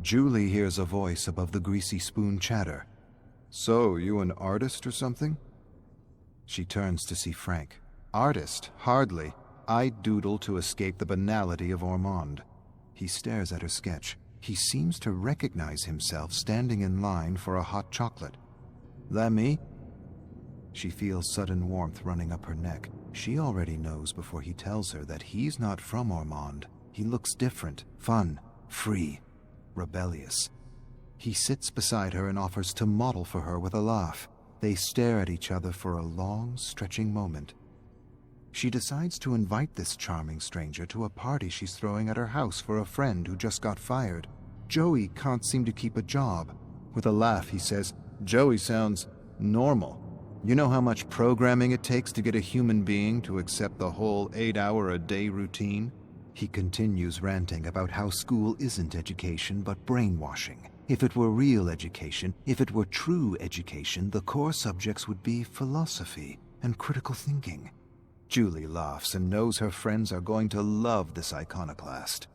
Julie hears a voice above the greasy spoon chatter. "So, you an artist or something?" She turns to see Frank. "Artist? Hardly. I doodle to escape the banality of Ormond." He stares at her sketch. He seems to recognize himself standing in line for a hot chocolate. "That me?" She feels sudden warmth running up her neck. She already knows before he tells her that he's not from Ormond. He looks different, fun, free, rebellious. He sits beside her and offers to model for her with a laugh. They stare at each other for a long, stretching moment. She decides to invite this charming stranger to a party she's throwing at her house for a friend who just got fired. Joey can't seem to keep a job. With a laugh, he says, "Joey sounds normal. You know how much programming it takes to get a human being to accept the whole 8-hour-a-day routine?" He continues ranting about how school isn't education but brainwashing. If it were real education, if it were true education, the core subjects would be philosophy and critical thinking. Julie laughs and knows her friends are going to love this iconoclast.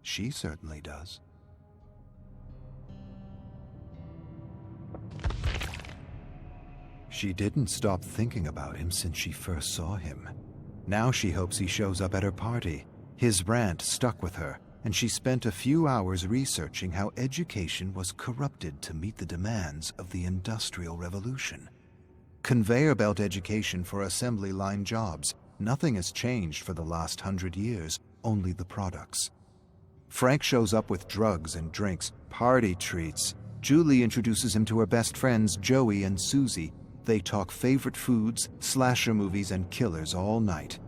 She certainly does. She didn't stop thinking about him since she first saw him. Now she hopes he shows up at her party. His rant stuck with her, and she spent a few hours researching how education was corrupted to meet the demands of the Industrial Revolution. Conveyor belt education for assembly line jobs. Nothing has changed for the last 100 years, only the products. Frank shows up with drugs and drinks, party treats. Julie introduces him to her best friends Joey and Susie. They talk favorite foods, slasher movies, and killers all night.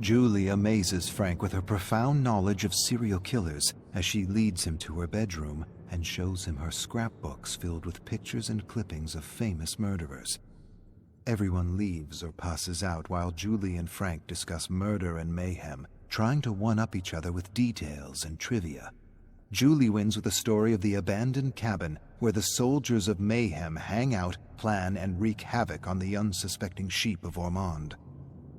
Julie amazes Frank with her profound knowledge of serial killers as she leads him to her bedroom and shows him her scrapbooks filled with pictures and clippings of famous murderers. Everyone leaves or passes out while Julie and Frank discuss murder and mayhem, trying to one-up each other with details and trivia. Julie wins with a story of the abandoned cabin where the soldiers of Mayhem hang out, plan, and wreak havoc on the unsuspecting sheep of Ormond.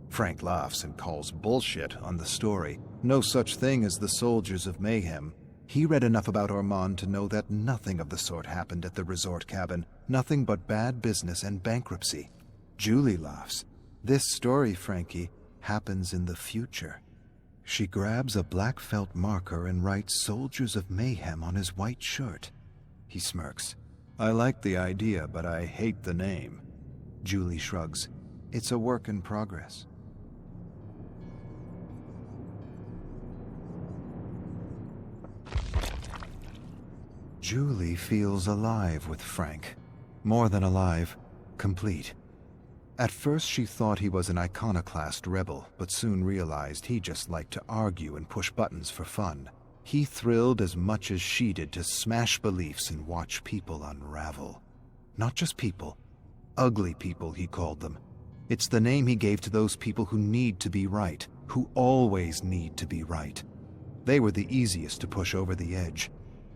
Frank laughs and calls bullshit on the story. No such thing as the soldiers of Mayhem. He read enough about Ormond to know that nothing of the sort happened at the resort cabin, nothing but bad business and bankruptcy. Julie laughs. This story, Frankie, happens in the future. She grabs a black felt marker and writes Soldiers of Mayhem on his white shirt. He smirks. "I like the idea, but I hate the name." Julie shrugs. "It's a work in progress." Julie feels alive with Frank. More than alive, complete. At first she thought he was an iconoclast rebel, but soon realized he just liked to argue and push buttons for fun. He thrilled as much as she did to smash beliefs and watch people unravel. Not just people. Ugly people, he called them. It's the name he gave to those people who need to be right, who always need to be right. They were the easiest to push over the edge.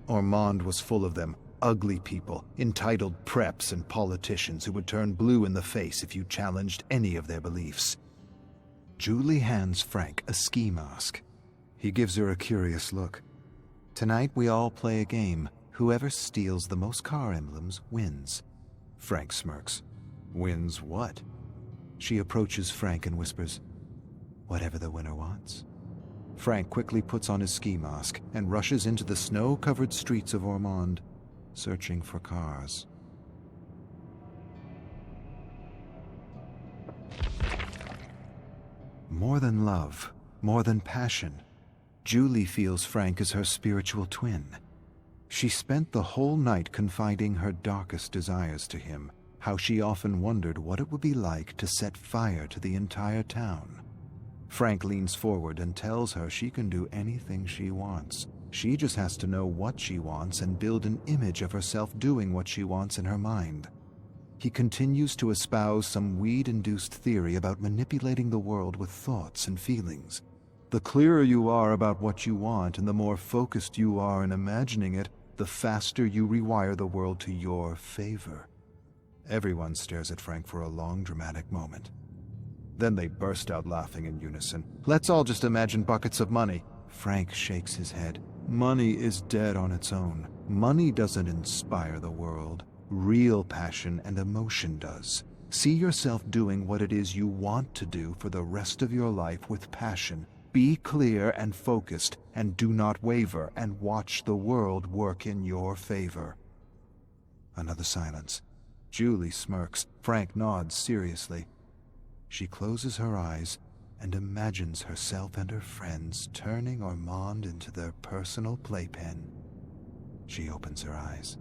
Ormond was full of them. Ugly people, entitled preps and politicians who would turn blue in the face if you challenged any of their beliefs. Julie hands Frank a ski mask. He gives her a curious look. "Tonight we all play a game. Whoever steals the most car emblems wins." Frank smirks. "Wins what?" She approaches Frank and whispers, "Whatever the winner wants." Frank quickly puts on his ski mask and rushes into the snow-covered streets of Ormond, searching for cars. More than love, more than passion, Julie feels Frank is her spiritual twin. She spent the whole night confiding her darkest desires to him, how she often wondered what it would be like to set fire to the entire town. Frank leans forward and tells her she can do anything she wants. She just has to know what she wants and build an image of herself doing what she wants in her mind. He continues to espouse some weed-induced theory about manipulating the world with thoughts and feelings. The clearer you are about what you want and the more focused you are in imagining it, the faster you rewire the world to your favor. Everyone stares at Frank for a long, dramatic moment. Then they burst out laughing in unison. "Let's all just imagine buckets of money." Frank shakes his head. Money is dead on its own. Money doesn't inspire the world. Real passion and emotion does. See yourself doing what it is you want to do for the rest of your life with passion. Be clear and focused, and do not waver, and watch the world work in your favor. Another silence. Julie smirks. Frank nods seriously. She closes her eyes and imagines herself and her friends turning Ormond into their personal playpen. She opens her eyes.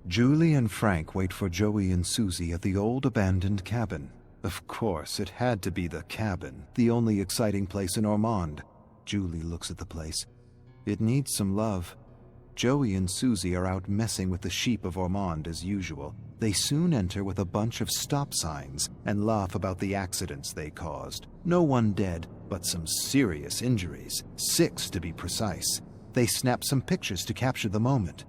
Julie and Frank wait for Joey and Susie at the old abandoned cabin. Of course, it had to be the cabin, the only exciting place in Ormond. Julie looks at the place. It needs some love. Joey and Susie are out messing with the sheep of Ormond as usual. They soon enter with a bunch of stop signs and laugh about the accidents they caused. No one dead, but some serious injuries, 6 to be precise. They snap some pictures to capture the moment.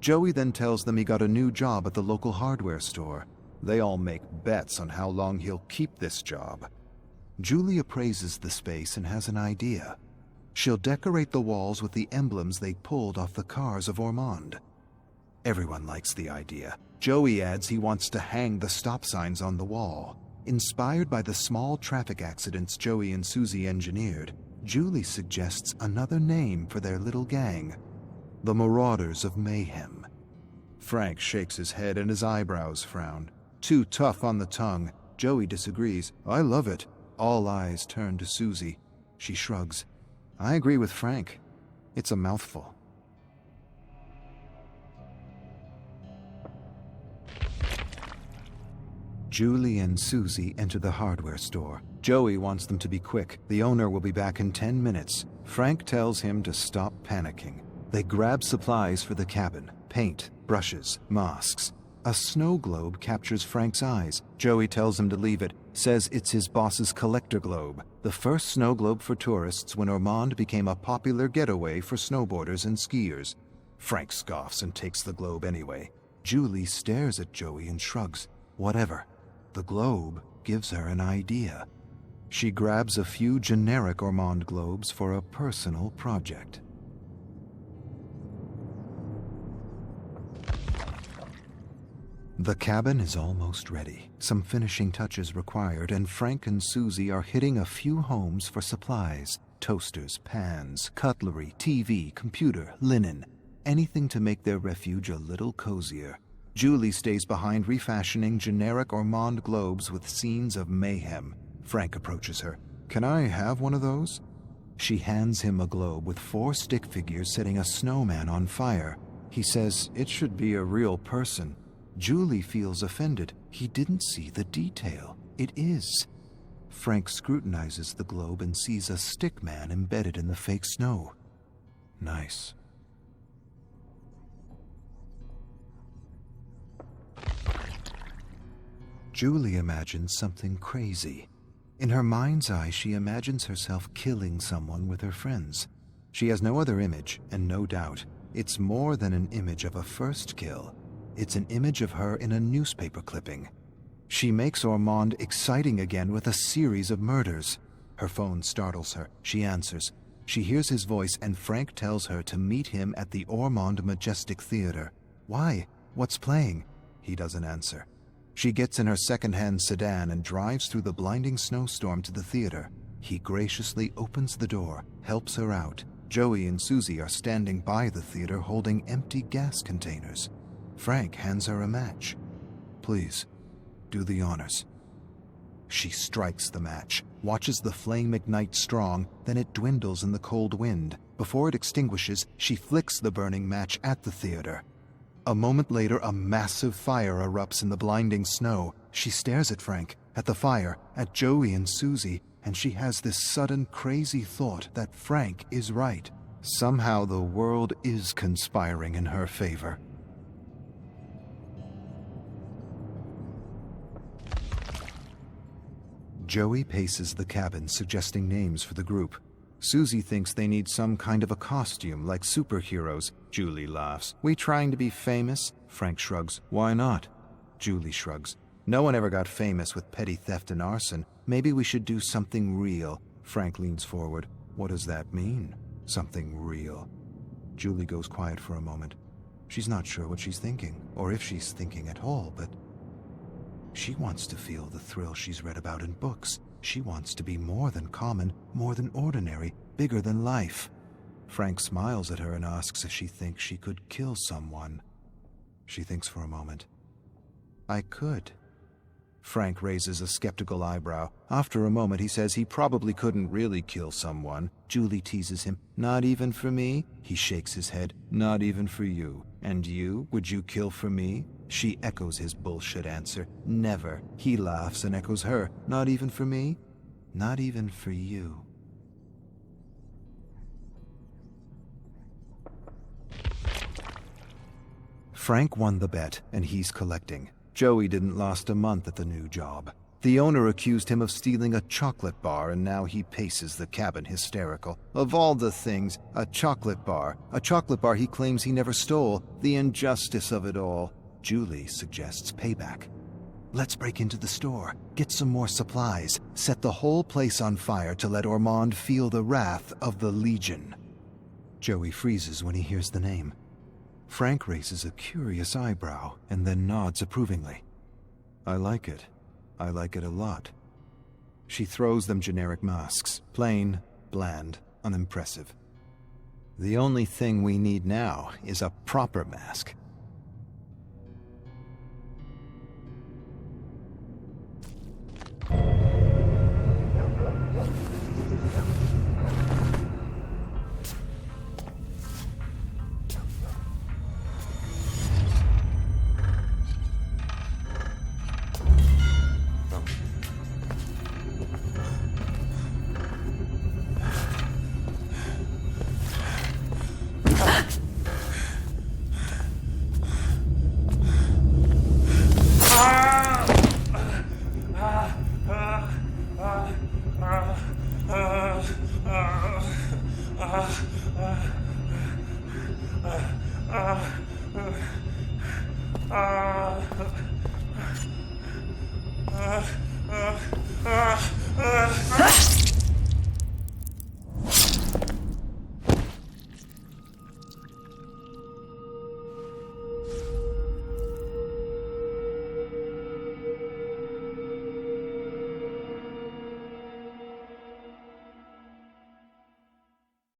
Joey then tells them he got a new job at the local hardware store. They all make bets on how long he'll keep this job. Julie appraises the space and has an idea. She'll decorate the walls with the emblems they pulled off the cars of Ormond. Everyone likes the idea. Joey adds he wants to hang the stop signs on the wall. Inspired by the small traffic accidents Joey and Susie engineered, Julie suggests another name for their little gang: the Marauders of Mayhem. Frank shakes his head and his eyebrows frown. Too tough on the tongue. Joey disagrees. I love it. All eyes turn to Susie. She shrugs. I agree with Frank. It's a mouthful. Julie and Susie enter the hardware store. Joey wants them to be quick. The owner will be back in 10 minutes. Frank tells him to stop panicking. They grab supplies for the cabin: paint, brushes, masks. A snow globe captures Frank's eyes. Joey tells him to leave it, says it's his boss's collector globe, the first snow globe for tourists when Ormond became a popular getaway for snowboarders and skiers. Frank scoffs and takes the globe anyway. Julie stares at Joey and shrugs. Whatever. The globe gives her an idea. She grabs a few generic Ormond globes for a personal project. The cabin is almost ready. Some finishing touches required, and Frank and Susie are hitting a few homes for supplies: toasters, pans, cutlery, TV, computer, linen, anything to make their refuge a little cozier. Julie stays behind refashioning generic Ormond globes with scenes of mayhem. Frank approaches her. Can I have one of those? She hands him a globe with 4 stick figures setting a snowman on fire. He says it should be a real person. Julie feels offended. He didn't see the detail. It is. Frank scrutinizes the globe and sees a stick man embedded in the fake snow. Nice. Julie imagines something crazy. In her mind's eye, she imagines herself killing someone with her friends. She has no other image, and no doubt, it's more than an image of a first kill. It's an image of her in a newspaper clipping. She makes Ormond exciting again with a series of murders. Her phone startles her. She answers. She hears his voice, and Frank tells her to meet him at the Ormond Majestic Theater. Why? What's playing? He doesn't answer. She gets in her second-hand sedan and drives through the blinding snowstorm to the theater. He graciously opens the door, helps her out. Joey and Susie are standing by the theater holding empty gas containers. Frank hands her a match. Please, do the honors. She strikes the match, watches the flame ignite strong, then it dwindles in the cold wind. Before it extinguishes, she flicks the burning match at the theater. A moment later, a massive fire erupts in the blinding snow. She stares at Frank, at the fire, at Joey and Susie, and she has this sudden crazy thought that Frank is right. Somehow the world is conspiring in her favor. Joey paces the cabin, suggesting names for the group. Susie thinks they need some kind of a costume, like superheroes. Julie laughs. We trying to be famous? Frank shrugs. Why not? Julie shrugs. No one ever got famous with petty theft and arson. Maybe we should do something real. Frank leans forward. What does that mean? Something real. Julie goes quiet for a moment. She's not sure what she's thinking, or if she's thinking at all, but she wants to feel the thrill she's read about in books. She wants to be more than common, more than ordinary, bigger than life. Frank smiles at her and asks if she thinks she could kill someone. She thinks for a moment. I could. Frank raises a skeptical eyebrow. After a moment, he says he probably couldn't really kill someone. Julie teases him. Not even for me? He shakes his head. Not even for you. And you? Would you kill for me? She echoes his bullshit answer. Never. He laughs and echoes her. Not even for me? Not even for you. Frank won the bet, and he's collecting. Joey didn't last a month at the new job. The owner accused him of stealing a chocolate bar, and now he paces the cabin hysterical. Of all the things, a chocolate bar he claims he never stole. The injustice of it all. Julie suggests payback. Let's break into the store, get some more supplies, set the whole place on fire to let Ormond feel the wrath of the Legion. Joey freezes when he hears the name. Frank raises a curious eyebrow and then nods approvingly. I like it. I like it a lot. She throws them generic masks. Plain, bland, unimpressive. The only thing we need now is a proper mask.